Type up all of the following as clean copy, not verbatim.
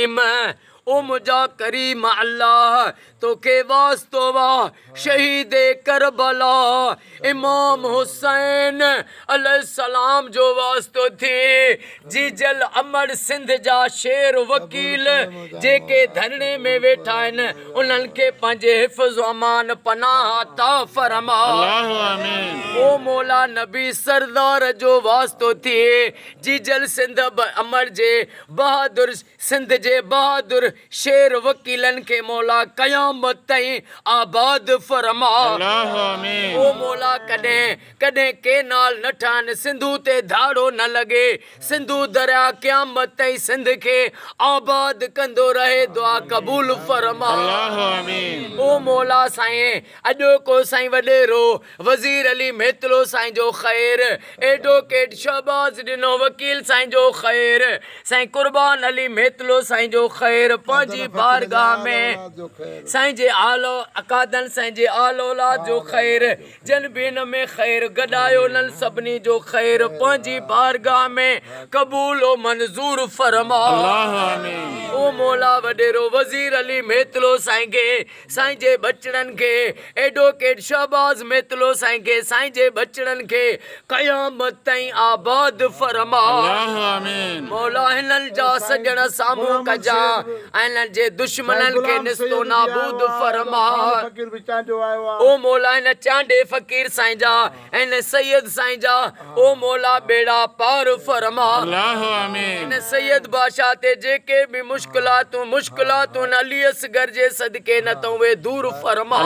रहीम ओ मुझा करीम अल्लाह तो के वास्तो वाह शहीद करबला इमाम हुसैन अलैहिस्सलाम जो वास्तो थी जी जल अमर सिंध जा शेर वकील जेके धरने में वेठा आहिनि उन्हनि खे पंहिंजे हिफ़्ज़ अमान पनाह अता फरमा ओ मौला नबी सरदार जो वास्तो थिए जी जल सिंध अमर जे बहादुर सिंध जे बहादुर शेर वकीलन के मौला कयामत ताईं आबाद फरमा ओ मौला कॾहिं कॾहिं के नाल न ठान सिंधु ते धाड़ो न लगे सिंधु दरिया क़यामत ताईं सिंध के आबाद कंदो रहे दुआ कबूल फरमा ओ मौला साईं अॼोको साईं वॾेरो वज़ीर अली मेतलो साईं जो ख़ैर एडवोकेट शहबाज ॾिनो वकील साईं जो ख़ैर साईं कुर्बान अली मेतलो साईं जो ख़ैर पंहिंजी बारगाह में साईं जे आलो अकादन साईं जे आलो औलाद जो ख़ैर जन बिन में ख़ैर गॾायो लन सभिनी जो ख़ैर पंहिंजी बारगाह में क़बूल ओ मंज़ूर फरमा ओ मौला वॾेरो वज़ीर अली मेतलो साईं खे साईं जे बचड़नि खे एडवोकेट शहबाज मेतलो साईं खे साईं जे बचड़नि खे क़यामत ताईं आबाद फरमा मौला हिननि जा सॼण साम्हूं कजा ऐं जे दुश्मननि खे निस्तो नाबूद फरमा ओ मौला हिन चांडे फ़कीर साईं जा ऐं सैयद साईं जा ओ मौला बेड़ा पार फरमा हिन सैयद बादशाह ते जेके बि मुश्किलातूं अली असगर जे सदके न त उहे दूर फरमा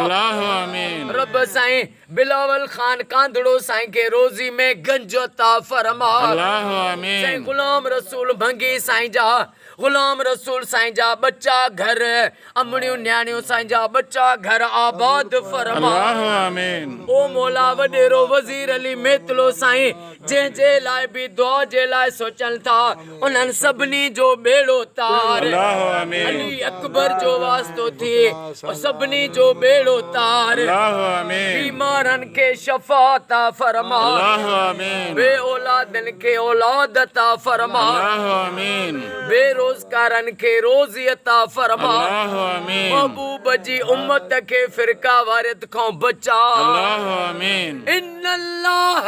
रब साईं बिलावल खान कांदड़ो साईं खे रोज़ी में गंज अता फरमा साईं गुलाम रसूल भंगी साईं जा गुलाम रसूल साईं जा बच्चा घर अमड़ियूं न्याणियूं साईं जा बच्चा घर आबाद फरमा ओ मौला वॾेरो वज़ीर अली मेतलो साईं जंहिंजे लाइ बि दुआ जे लाइ सोचनि था उन्हनि सभिनी जो बेड़ो तार अली अकबर जो वास्तो थिए सभिनी जो बेड़ो तार बीमारनि खे शफ़ा अता फरमा बे औलादनि खे औलाद अता फरमा बेरोज़गारनि खे रोज़ी अता फरमा महबूब जी उम्मत खे फ़िरका वारियत खां बचा इन्नल्लाह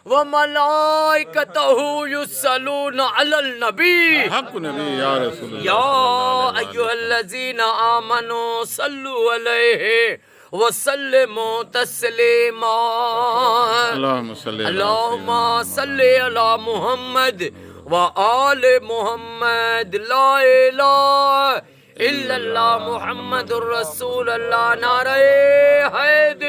व मलाइकतहु युसल्लूना अलल नबी हक़ नबी या रसूल या अय्युहल्लज़ीना आमनू सल्लु अलैहि व सल्लिमू तस्लीमा अल्लाहुम्मा सल्लि अला मुहम्मद व आले मुहम्मद ला इलाहा इल्लल्लाह मुहम्मदुर रसूलुल्लाह नारे हैदर